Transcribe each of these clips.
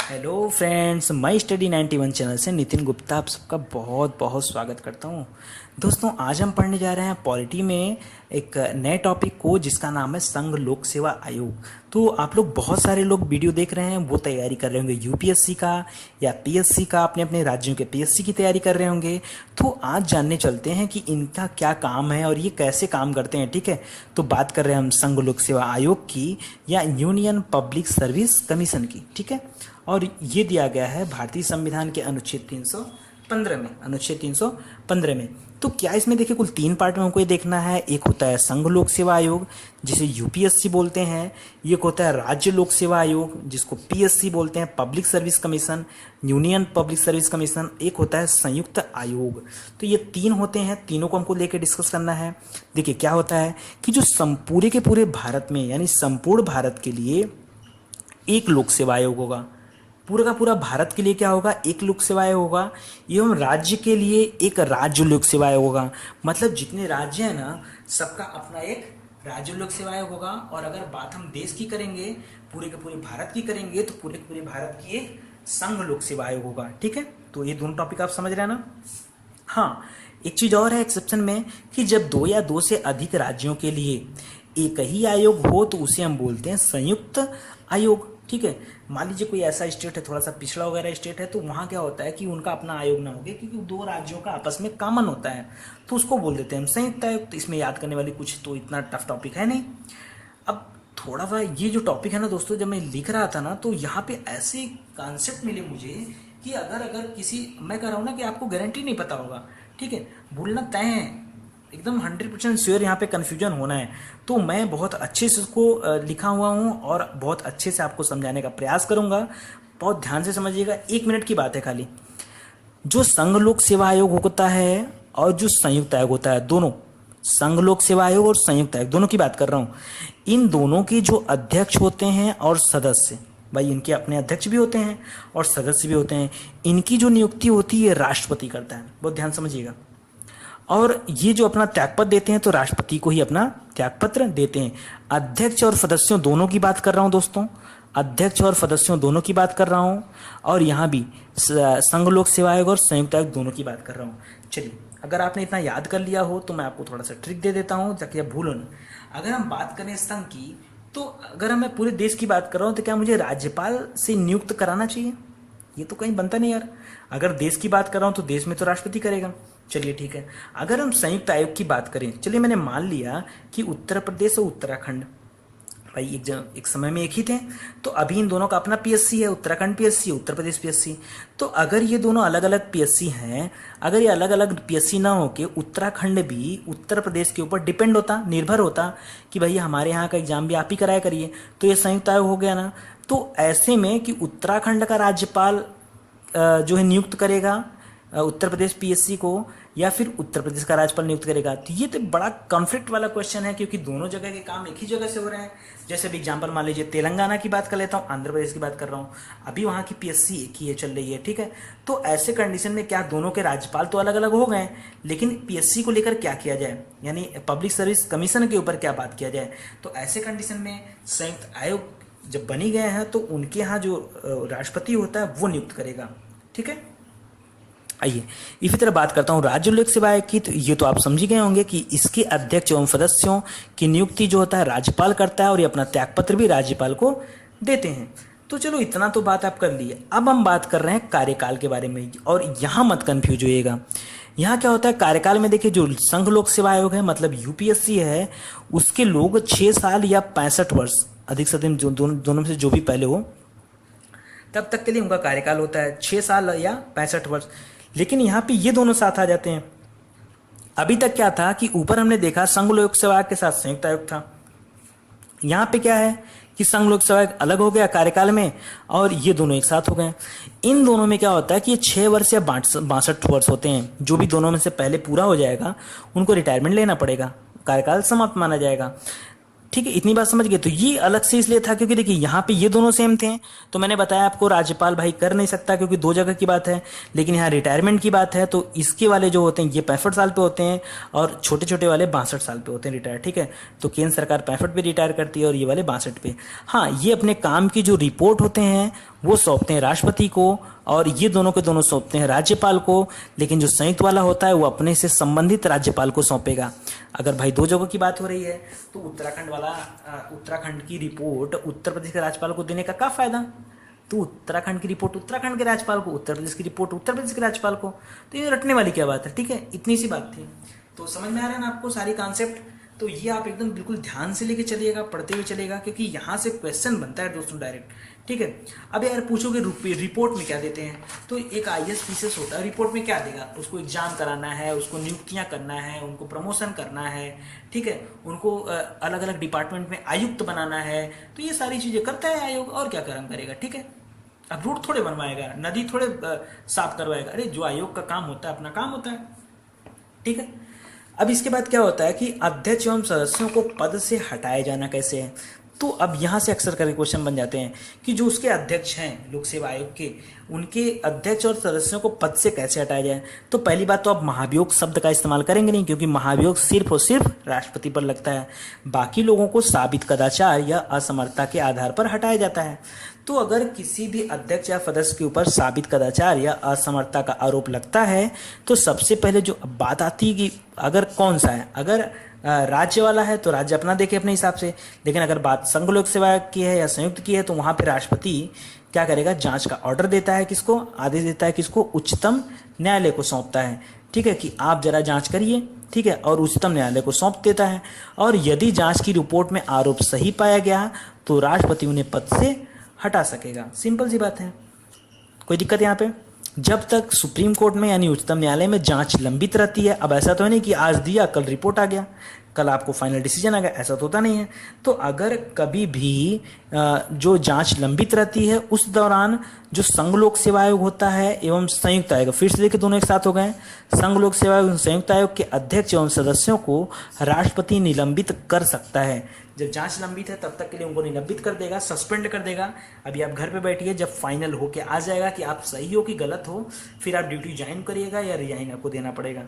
Hello friends, मैं study 91 channel से नितिन गुप्ता आप सबका बहुत बहुत स्वागत करता हूं। दोस्तों, आज हम पढ़ने जा रहे हैं पॉलिटी में एक नए टॉपिक को जिसका नाम है संघ लोक सेवा आयोग। तो आप लोग बहुत सारे लोग वीडियो देख रहे हैं, वो तैयारी कर रहे होंगे यूपीएससी का या पीएससी का, अपने अपने राज्यों के पीएससी की तैयारी कर रहे होंगे। तो आज जानने चलते हैं कि इनका क्या काम है और ये कैसे काम करते हैं। ठीक है, तो बात कर रहे हैं हम संघ लोक सेवा आयोग की या यूनियन पब्लिक सर्विस कमीशन की। ठीक है, और ये दिया गया है भारतीय संविधान के अनुच्छेद 315 में। तो क्या इसमें देखिए कुल 3 पार्ट में हमको ये देखना है। एक होता है संघ लोक सेवा आयोग जिसे यूपीएससी बोलते हैं, एक होता है राज्य लोक सेवा आयोग जिसको पीएससी बोलते हैं, public service commission, union public service commission, एक होता है संयुक्त आयोग। तो ये 3 होते हैं, तीनों को हमको लेकर डिस्कस करना है। देखिए क्या होता है कि जो पूरे के पूरे भारत में यानी संपूर्ण भारत के लिए एक लोक सेवा आयोग होगा। पूरा का पूरा भारत के लिए क्या होगा, एक लोक सेवा आयोग होगा। एवं राज्य के लिए एक राज्य लोक सेवा आयोग होगा। मतलब जितने राज्य हैं ना, सबका अपना एक राज्य लोक सेवा आयोग होगा। और अगर बात हम देश की करेंगे, पूरे के पूरे भारत की करेंगे, तो पूरे के पूरे भारत की एक संघ लोक सेवा आयोग होगा। ठीक है, तो ये दोनों टॉपिक आप समझ रहे हैं ना। हाँ, एक चीज और है एक्सेप्शन में कि जब 2 या 2 से अधिक राज्यों के लिए एक ही आयोग हो तो उसे हम बोलते हैं संयुक्त आयोग। ठीक है, मान लीजिए कोई ऐसा स्टेट है, थोड़ा सा पिछड़ा वगैरह स्टेट है, तो वहाँ क्या होता है कि उनका अपना आयोग ना हो गया क्योंकि 2 राज्यों का आपस में कॉमन होता है, तो उसको बोल देते हैं हम संयुक्त आयोग। तो इसमें याद करने वाली कुछ तो इतना टफ टॉपिक है नहीं। अब थोड़ा सा ये जो टॉपिक है ना दोस्तों, जब मैं लिख रहा था ना तो यहाँ पे ऐसे कॉन्सेप्ट मिले मुझे कि अगर किसी, मैं कह रहा हूँ ना कि आपको गारंटी नहीं पता होगा। ठीक है, भूलना तय है, एकदम 100% श्योर यहाँ पे कन्फ्यूजन होना है। तो मैं बहुत अच्छे से उसको लिखा हुआ हूँ और बहुत अच्छे से आपको समझाने का प्रयास करूँगा। बहुत ध्यान से समझिएगा, 1 मिनट की बात है खाली। जो संघ लोक सेवा आयोग होता है और जो संयुक्त आयोग होता है, दोनों, संघ लोक सेवा आयोग और संयुक्त आयोग दोनों की बात कर रहा हूँ। इन दोनों के जो अध्यक्ष होते हैं और सदस्य, भाई इनके अपने अध्यक्ष भी होते हैं और सदस्य भी होते हैं, इनकी जो नियुक्ति होती है राष्ट्रपति करता है। बहुत ध्यान समझिएगा। और ये जो अपना त्यागपत्र देते हैं तो राष्ट्रपति को ही अपना त्यागपत्र देते हैं। अध्यक्ष और सदस्यों दोनों की बात कर रहा हूं दोस्तों, अध्यक्ष और सदस्यों दोनों की बात कर रहा हूं। और यहाँ भी संघ लोक सेवा आयोग और संयुक्त आयोग दोनों की बात कर रहा हूं। चलिए, अगर आपने इतना याद कर लिया हो तो मैं आपको थोड़ा सा ट्रिक दे देता हूं ताकि आप भूलो ना। अगर हम बात करें संघ की, तो अगर मैं पूरे देश की बात कर रहा हूँ तो क्या मुझे राज्यपाल से नियुक्त कराना चाहिए? ये तो कहीं बनता नहीं यार। अगर देश की बात कर रहा हूँ तो देश में तो राष्ट्रपति करेगा। चलिए ठीक है, अगर हम संयुक्त आयोग की बात करें, चलिए मैंने मान लिया कि उत्तर प्रदेश और उत्तराखंड भाई एक समय में एक ही थे, तो अभी इन दोनों का अपना पीएससी है, उत्तराखंड पीएससी, उत्तर प्रदेश पीएससी। तो अगर ये दोनों अलग अलग पीएससी हैं, अगर ये अलग अलग पीएससी ना होके उत्तराखंड भी उत्तर प्रदेश के ऊपर डिपेंड होता, निर्भर होता कि भाई हमारे यहाँ का एग्जाम भी आप ही कराया करिए, तो ये संयुक्त आयोग हो गया ना। तो ऐसे में कि उत्तराखंड का राज्यपाल जो है नियुक्त करेगा उत्तर प्रदेश पीएससी को, या फिर उत्तर प्रदेश का राज्यपाल नियुक्त करेगा। तो ये तो बड़ा कॉन्फ्लिक्ट वाला क्वेश्चन है क्योंकि दोनों जगह के काम एक ही जगह से हो रहे हैं। जैसे अभी एग्जांपल मान लीजिए तेलंगाना की बात कर लेता हूँ, आंध्र प्रदेश की बात कर रहा हूँ, अभी वहाँ की पीएससी एक ही है, चल रही है। ठीक है, तो ऐसे कंडीशन में क्या दोनों के राज्यपाल तो अलग अलग हो गए, लेकिन पीएससी को लेकर क्या किया जाए, यानी पब्लिक सर्विस कमीशन के ऊपर क्या बात किया जाए। तो ऐसे कंडीशन में संयुक्त आयोग जब बनी गए हैं तो उनके यहाँ जो राष्ट्रपति होता है वो नियुक्त करेगा। ठीक है, आइए इसी तरह बात करता हूँ राज्य लोक सेवा आयोग की। तो ये तो आप समझ गए होंगे कि इसके अध्यक्ष एवं सदस्यों की नियुक्ति जो होता है राज्यपाल करता है और ये अपना त्यागपत्र भी राज्यपाल को देते हैं। तो चलो इतना तो बात आप कर लिए। अब हम बात कर रहे हैं कार्यकाल के बारे में, और यहाँ मत कंफ्यूज होइएगा। यहाँ क्या होता है कार्यकाल में, देखिए जो संघ लोक सेवा आयोग है मतलब यूपीएससी है, उसके लोग 6 साल या 65 वर्ष, अधिक से अधिक दोनों में से जो भी पहले हो तब तक के लिए उनका कार्यकाल होता है, 6 साल या 65 वर्ष। लेकिन यहाँ पे ये दोनों साथ आ जाते हैं। अभी तक क्या था कि ऊपर हमने देखा संघ लोक सेवा आयोग के साथ संयुक्त आयोग था। यहाँ पे क्या है कि संघ लोक सेवा आयोग अलग हो गया कार्यकाल में और ये दोनों एक साथ हो गए। इन दोनों में क्या होता है कि ये 6 वर्ष या 62 वर्ष होते हैं। जो भी दोनों में से पहले पूरा हो जाएगा उनको रिटायरमेंट लेना पड़ेगा, कार्यकाल समाप्त माना जाएगा। ठीक है, इतनी बात समझ गए। तो ये अलग से इसलिए था क्योंकि देखिए यहाँ पे ये दोनों सेम थे, तो मैंने बताया आपको राज्यपाल भाई कर नहीं सकता क्योंकि 2 जगह की बात है। लेकिन यहाँ रिटायरमेंट की बात है तो इसके वाले जो होते हैं ये 65 साल पे होते हैं और छोटे छोटे वाले 62 साल पे होते हैं रिटायर। ठीक है, तो केंद्र सरकार 65 पे रिटायर करती है और ये वाले 62 पे। हाँ, ये अपने काम की जो रिपोर्ट होते हैं वो सौंपते हैं राष्ट्रपति को, और ये दोनों के दोनों सौंपते हैं राज्यपाल को। लेकिन जो संयुक्त वाला होता है वो अपने से संबंधित राज्यपाल को सौंपेगा। अगर भाई दो जगहों की बात हो रही है तो उत्तराखंड वाला उत्तराखंड की रिपोर्ट उत्तर प्रदेश के राज्यपाल को देने का क्या फायदा। तो उत्तराखंड की रिपोर्ट उत्तराखंड के राज्यपाल को, उत्तर प्रदेश की रिपोर्ट उत्तर प्रदेश के राज्यपाल को। तो ये रटने वाली क्या बात है, ठीक है, इतनी सी बात थी। तो समझ में आ रहा है ना आपको सारी कॉन्सेप्ट। तो ये आप एकदम बिल्कुल ध्यान से लेके चलिएगा, पढ़ते हुए चलेगा, क्योंकि यहाँ से क्वेश्चन बनता है दोस्तों डायरेक्ट, ठीक है। अब यार पूछोगे रिपोर्ट में क्या देते हैं, तो एक आईएएस पीसीएस होता है, रिपोर्ट में क्या देगा, उसको एग्जाम कराना है, उसको नियुक्तियां करना है, उनको प्रमोशन करना है, ठीक है, उनको अलग अलग डिपार्टमेंट में आयुक्त बनाना है। तो ये सारी चीजें करता है आयोग, और क्या काम करेगा, ठीक है। अब रोड थोड़े बनवाएगा, नदी थोड़े साफ करवाएगा, अरे जो आयोग का काम होता है अपना काम होता है, ठीक है। अब इसके बाद क्या होता है कि अध्यक्ष एवं सदस्यों को पद से हटाया जाना कैसे है। तो अब यहाँ से अक्सर करके क्वेश्चन बन जाते हैं कि जो उसके अध्यक्ष हैं लोक सेवा आयोग के, उनके अध्यक्ष और सदस्यों को पद से कैसे हटाया जाए। तो पहली बात तो आप महाभियोग शब्द का इस्तेमाल करेंगे नहीं, क्योंकि महाभियोग सिर्फ और सिर्फ राष्ट्रपति पर लगता है। बाकी लोगों को साबित कदाचार या असमर्थता के आधार पर हटाया जाता है। तो अगर किसी भी अध्यक्ष या सदस्य के ऊपर साबित कदाचार या असमर्थता का आरोप लगता है तो सबसे पहले जो बात आती है कि अगर कौन सा है, अगर राज्य वाला है तो राज्य अपना देखे अपने हिसाब से, लेकिन अगर बात संघ लोक सेवा की है या संयुक्त की है तो वहां पे राष्ट्रपति क्या करेगा, जांच का ऑर्डर देता है, किसको आदेश देता है, किसको, उच्चतम न्यायालय को सौंपता है, ठीक है, कि आप जरा जांच करिए, ठीक है, और उच्चतम न्यायालय को सौंप देता है। और यदि जांच की रिपोर्ट में आरोप सही पाया गया तो राष्ट्रपति उन्हें पद से हटा सकेगा। सिंपल सी बात है, कोई दिक्कत यहाँ पे। जब तक सुप्रीम कोर्ट में यानी उच्चतम न्यायालय में जांच लंबित रहती है, अब ऐसा तो है नहीं कि आज दिया कल रिपोर्ट आ गया, कल आपको फाइनल डिसीजन आ गया, ऐसा तो होता नहीं है। तो अगर कभी भी जो जांच लंबित रहती है उस दौरान जो संघ लोक सेवा आयोग होता है एवं संयुक्त आयोग, फिर से देखिए दोनों एक साथ हो गए, संघ लोक सेवा आयोग संयुक्त आयोग के अध्यक्ष एवं सदस्यों को राष्ट्रपति निलंबित कर सकता है। जब जांच लंबित है तब तक के लिए उनको निलंबित कर देगा, सस्पेंड कर देगा। अभी आप घर पे बैठिए, जब फाइनल होके आ जाएगा कि आप सही हो कि गलत हो, फिर आप ड्यूटी ज्वाइन करिएगा या रिजाइन आपको देना पड़ेगा,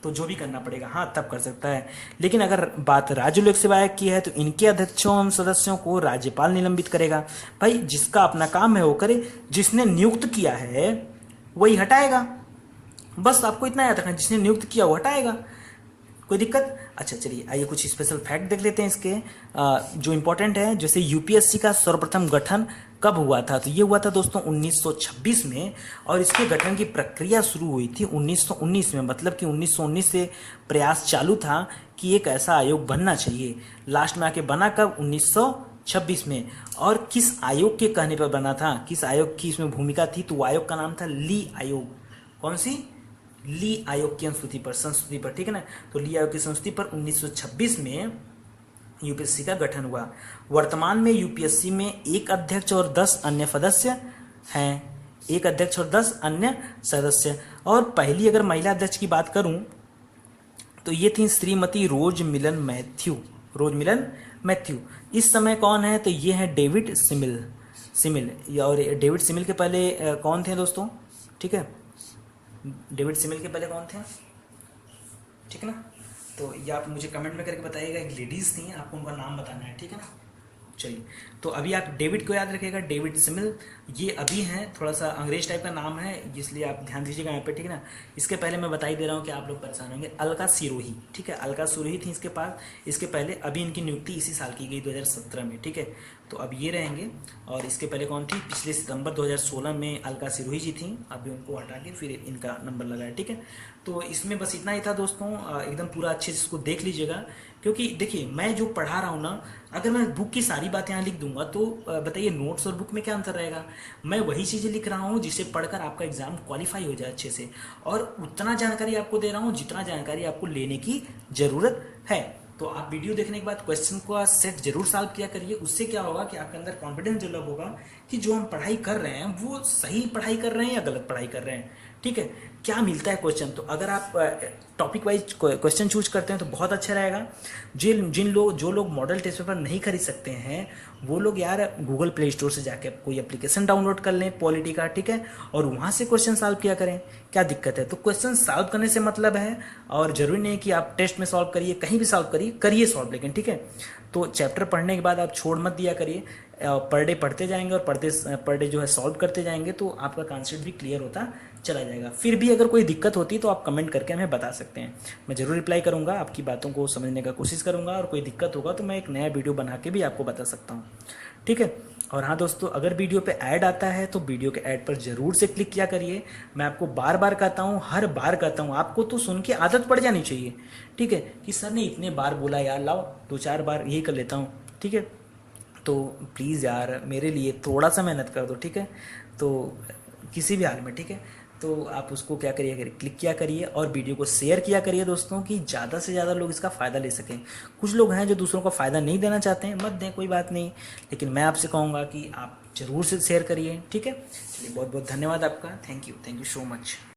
तो जो भी करना पड़ेगा, हाँ तब कर सकता है। लेकिन अगर बात राज्य लोक सेवा आयोग की है तो इनके अध्यक्षों एवं सदस्यों को राज्यपाल निलंबित करेगा। भाई जिसका अपना काम है वो करे, जिसने नियुक्त किया है वही हटाएगा, बस आपको इतना याद रखना, जिसने नियुक्त किया वो हटाएगा, कोई दिक्कत। अच्छा चलिए आइए कुछ स्पेशल फैक्ट देख लेते हैं इसके जो इंपॉर्टेंट है। जैसे यूपीएससी का सर्वप्रथम गठन कब हुआ था, तो ये हुआ था दोस्तों 1926 में, और इसके गठन की प्रक्रिया शुरू हुई थी 1919 में। मतलब कि 1919 से प्रयास चालू था कि एक ऐसा आयोग बनना चाहिए। लास्ट में आके बना कब, 1926 में। और किस आयोग के कहने पर बना था, किस आयोग की इसमें भूमिका थी, तो वो आयोग का नाम था ली आयोग। कौन सी, ली आयोग की अनुसूची पर, संस्तुति पर, ठीक है ना। तो ली आयोग की संस्तुति पर 1926 में यूपीएससी का गठन हुआ। वर्तमान में यूपीएससी में एक अध्यक्ष और 10 अन्य सदस्य हैं, एक अध्यक्ष और 10 अन्य सदस्य। और पहली अगर महिला अध्यक्ष की बात करूं तो ये थी श्रीमती रोज मिलन मैथ्यू, रोज मिलन मैथ्यू। इस समय कौन है, तो ये है डेविड सिमिल, और डेविड सिमिल के पहले कौन थे दोस्तों, ठीक है, डेविड सिमिल के पहले कौन थे, ठीक है ना। तो ये आप मुझे कमेंट में करके बताइएगा, एक लेडीज थी, आपको उनका नाम बताना है, ठीक है ना। चलिए तो अभी आप डेविड को याद रखिएगा, डेविड सिमिल, ये अभी हैं, थोड़ा सा अंग्रेज टाइप का नाम है इसलिए आप ध्यान दीजिएगा यहाँ पे, ठीक है ना। इसके पहले मैं बता ही दे रहा हूँ कि आप लोग परेशान होंगे, अलका सिरोही, ठीक है, अलका सिरोही थी इसके पास, इसके पहले। अभी इनकी नियुक्ति इसी साल की गई 2017 में, ठीक है। तो अब ये रहेंगे, और इसके पहले कौन थी, पिछले सितंबर 2016 में अलका सिरोही जी थी, अभी उनको हटा के फिर इनका नंबर लगाया, ठीक है। तो इसमें बस इतना ही था दोस्तों, एकदम पूरा अच्छे से इसको देख लीजिएगा, क्योंकि देखिए मैं जो पढ़ा रहा हूँ ना, अगर मैं बुक की सारी बातें यहाँ लिख दूंगा तो बताइए नोट्स और बुक में क्या अंतर रहेगा। मैं वही चीज़ें लिख रहा हूँ जिसे पढ़कर आपका एग्जाम क्वालिफाई हो जाए अच्छे से, और उतना जानकारी आपको दे रहा हूँ जितना जानकारी आपको लेने की ज़रूरत है। तो आप वीडियो देखने के बाद क्वेश्चन का सेट जरूर सॉल्व किया करिए, उससे क्या होगा कि आपके अंदर कॉन्फिडेंस डेवलप होगा कि जो हम पढ़ाई कर रहे हैं वो सही पढ़ाई कर रहे हैं या गलत पढ़ाई कर रहे हैं, ठीक है, क्या मिलता है क्वेश्चन। तो अगर आप टॉपिक वाइज क्वेश्चन चूज करते हैं तो बहुत अच्छा रहेगा। जो लोग मॉडल टेस्ट पेपर नहीं खरीद सकते हैं वो लोग यार गूगल प्ले स्टोर से जाके कोई एप्लीकेशन डाउनलोड कर लें पॉलिटी का, ठीक है, और वहाँ से क्वेश्चन सॉल्व किया करें, क्या दिक्कत है। तो क्वेश्चन सॉल्व करने से मतलब है, और जरूरी नहीं कि आप टेस्ट में सॉल्व करिए, कहीं भी सॉल्व करिए सॉल्व, लेकिन ठीक है। तो चैप्टर पढ़ने के बाद आप छोड़ मत दिया करिए, पर डे पढ़ते जाएंगे और पर डे जो है सॉल्व करते जाएंगे तो आपका कॉन्सेप्ट भी क्लियर होता चला जाएगा। फिर भी अगर कोई दिक्कत होती है तो आप कमेंट करके हमें बता सकते हैं, मैं ज़रूर रिप्लाई करूँगा, आपकी बातों को समझने का कोशिश करूँगा, और कोई दिक्कत होगा तो मैं एक नया वीडियो बना के भी आपको बता सकता हूँ। ठीक है। और हाँ दोस्तों, अगर वीडियो पे ऐड आता है तो वीडियो के ऐड पर ज़रूर से क्लिक किया करिए। मैं आपको बार बार कहता हूँ, हर बार कहता हूँ, आपको तो सुन के आदत पड़ जानी चाहिए। ठीक है, कि सर ने इतने बार बोला यार, लाओ 2-4 बार यही कर लेता हूँ। ठीक है, तो प्लीज़ यार मेरे लिए थोड़ा सा मेहनत कर दो। ठीक है, तो किसी भी हाल में, ठीक है, तो आप उसको क्या करिए, क्लिक किया करिए और वीडियो को शेयर किया करिए दोस्तों, कि ज़्यादा से ज़्यादा लोग इसका फ़ायदा ले सकें। कुछ लोग हैं जो दूसरों को फ़ायदा नहीं देना चाहते हैं, मत दें, कोई बात नहीं, लेकिन मैं आपसे कहूँगा कि आप ज़रूर से शेयर करिए। ठीक है, चलिए, बहुत बहुत धन्यवाद आपका। Thank you so much.